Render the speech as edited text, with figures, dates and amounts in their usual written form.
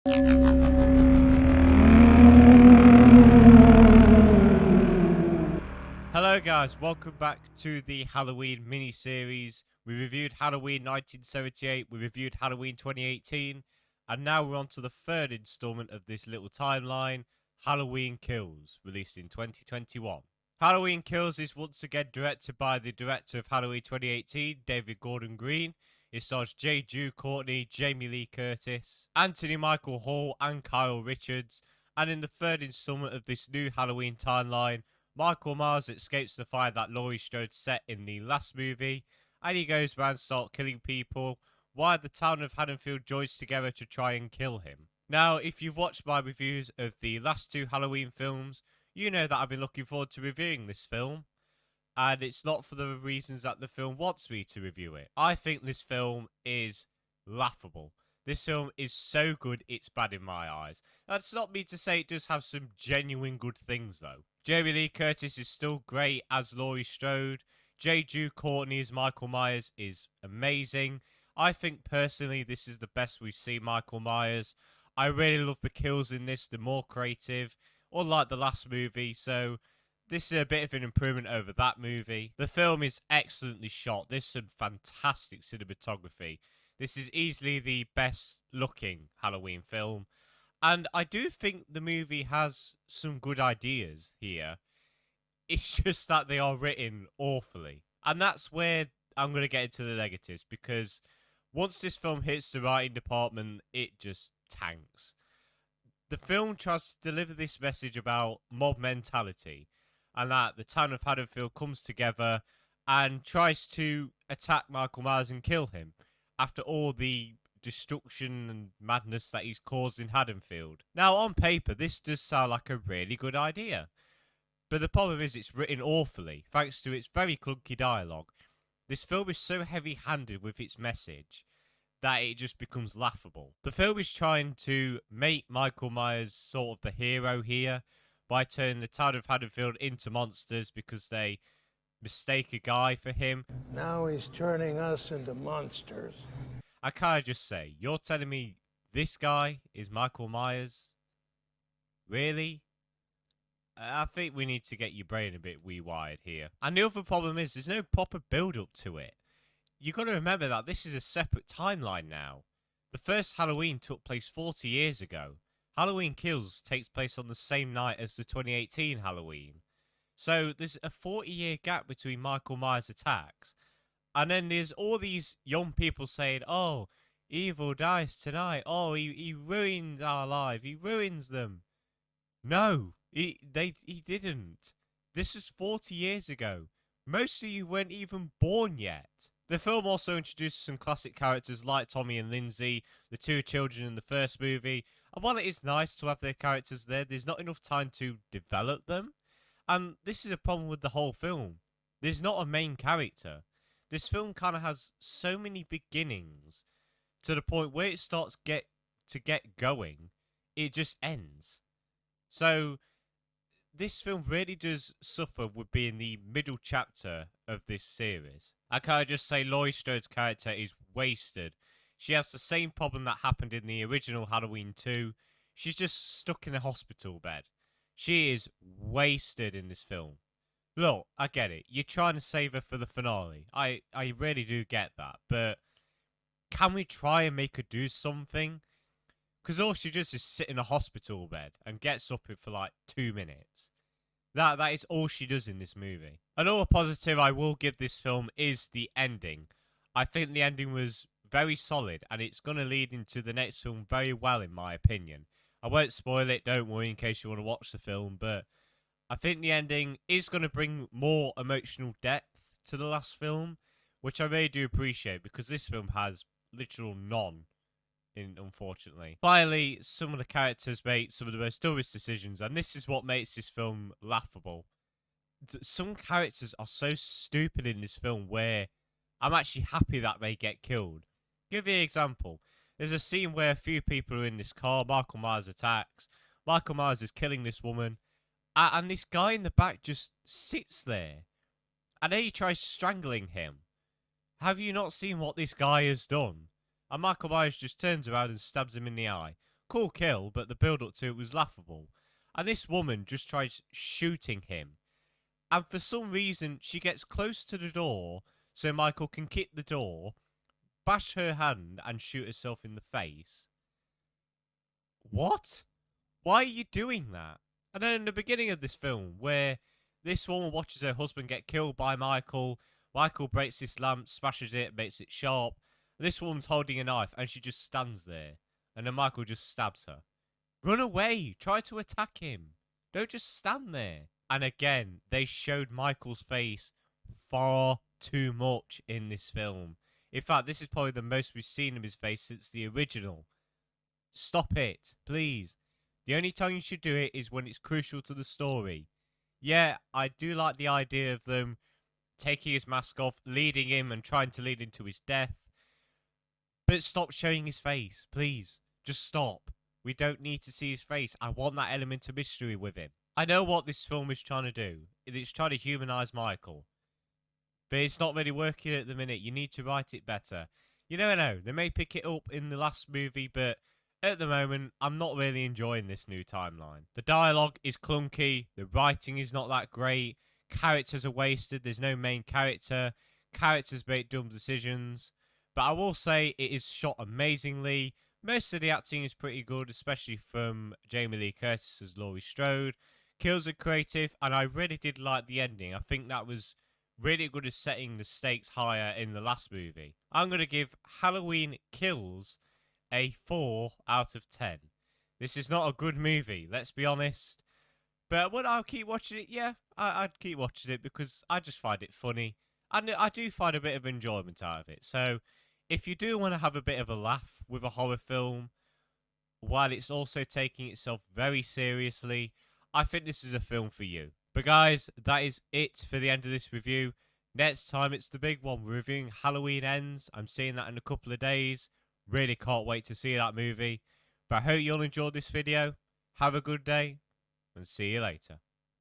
Hello guys, welcome back to the Halloween mini-series. We reviewed Halloween 1978, we reviewed Halloween 2018, and now we're on to the third installment of this little timeline, Halloween Kills, released in 2021. Halloween Kills is once again directed by the director of Halloween 2018, David Gordon Green. It stars J. Drew Courtney, Jamie Lee Curtis, Anthony Michael Hall, and Kyle Richards. And in the third installment of this new Halloween timeline, Michael Myers escapes the fire that Laurie Strode set in the last movie, and he goes around start killing people while the town of Haddonfield joins together to try and kill him. Now, if you've watched my reviews of the last two Halloween films, you know that I've been looking forward to reviewing this film, and it's not for the reasons that the film wants me to review it. I think this film is laughable. This film is so good, it's bad in my eyes. That's not me to say it does have some genuine good things, though. Jamie Lee Curtis is still great as Laurie Strode. J. Drew Courtney as Michael Myers is amazing. I think personally this is the best we've seen Michael Myers. I really love the kills in this, they're more creative, unlike the last movie, so this is a bit of an improvement over that movie. The film is excellently shot. This is some fantastic cinematography. This is easily the best looking Halloween film. And I do think the movie has some good ideas here. It's just that they are written awfully. And that's where I'm going to get into the negatives, because once this film hits the writing department, it just tanks. The film tries to deliver this message about mob mentality and that the town of Haddonfield comes together and tries to attack Michael Myers and kill him after all the destruction and madness that he's caused in Haddonfield. Now, on paper, this does sound like a really good idea. But the problem is it's written awfully, thanks to its very clunky dialogue. This film is so heavy-handed with its message that it just becomes laughable. The film is trying to make Michael Myers sort of the hero here by turning the town of Haddonfield into monsters because they mistake a guy for him. Now he's turning us into monsters. I can't just say, you're telling me this guy is Michael Myers? Really? I think we need to get your brain a bit rewired here. And the other problem is there's no proper build-up to it. You got to remember that this is a separate timeline now. The first Halloween took place 40 years ago. Halloween Kills takes place on the same night as the 2018 Halloween. So there's a 40-year gap between Michael Myers' attacks. And then there's all these young people saying, oh, evil dies tonight. Oh, he ruined our life. He ruins them. No, he didn't. This was 40 years ago. Most of you weren't even born yet. The film also introduces some classic characters like Tommy and Lindsay, the two children in the first movie. And while it is nice to have their characters there, there's not enough time to develop them. And this is a problem with the whole film. There's not a main character. This film kind of has so many beginnings to the point where it starts to get going, it just ends. So this film really does suffer with being the middle chapter of this series. I can't just say Laurie Strode's character is wasted. She has the same problem that happened in the original Halloween 2. She's just stuck in a hospital bed. She is wasted in this film. Look, I get it. You're trying to save her for the finale. I really do get that. But can we try and make her do something? Because all she does is sit in a hospital bed and gets up for like 2 minutes. That is all she does in this movie. Another positive I will give this film is the ending. I think the ending was very solid and it's going to lead into the next film very well in my opinion. I won't spoil it, don't worry, in case you want to watch the film, but I think the ending is going to bring more emotional depth to the last film, which I really do appreciate because this film has literal none. Unfortunately. Finally, some of the characters make some of the most dumbest decisions, and this is what makes this film laughable. Some characters are so stupid in this film where I'm actually happy that they get killed. Give you an example. There's a scene where a few people are in this car, Michael Myers attacks, Michael Myers is killing this woman, and this guy in the back just sits there, and then he tries strangling him. Have you not seen what this guy has done? And Michael Myers just turns around and stabs him in the eye. Cool kill, but the build up to it was laughable. And this woman just tries shooting him. And for some reason, she gets close to the door so Michael can kick the door, bash her hand, and shoot herself in the face. What? Why are you doing that? And then in the beginning of this film, where this woman watches her husband get killed by Michael, Michael breaks this lamp, smashes it, makes it sharp. This woman's holding a knife, and she just stands there. And then Michael just stabs her. Run away! Try to attack him! Don't just stand there. And again, they showed Michael's face far too much in this film. In fact, this is probably the most we've seen of his face since the original. Stop it, please. The only time you should do it is when it's crucial to the story. Yeah, I do like the idea of them taking his mask off, leading him and trying to lead him to his death. But stop showing his face, please. Just stop. We don't need to see his face. I want that element of mystery with him. I know what this film is trying to do. It's trying to humanise Michael. But it's not really working at the minute. You need to write it better. You never know. They may pick it up in the last movie, but at the moment, I'm not really enjoying this new timeline. The dialogue is clunky. The writing is not that great. Characters are wasted. There's no main character. Characters make dumb decisions. But I will say it is shot amazingly. Most of the acting is pretty good, especially from Jamie Lee Curtis as Laurie Strode. Kills are creative, and I really did like the ending. I think that was really good at setting the stakes higher in the last movie. I'm going to give Halloween Kills a 4 out of 10. This is not a good movie, let's be honest. But would I keep watching it? Yeah, I'd keep watching it because I just find it funny. And I do find a bit of enjoyment out of it. So if you do want to have a bit of a laugh with a horror film, while it's also taking itself very seriously, I think this is a film for you. But guys, that is it for the end of this review. Next time, it's the big one. We're reviewing Halloween Ends. I'm seeing that in a couple of days. Really can't wait to see that movie. But I hope you all enjoyed this video. Have a good day, and see you later.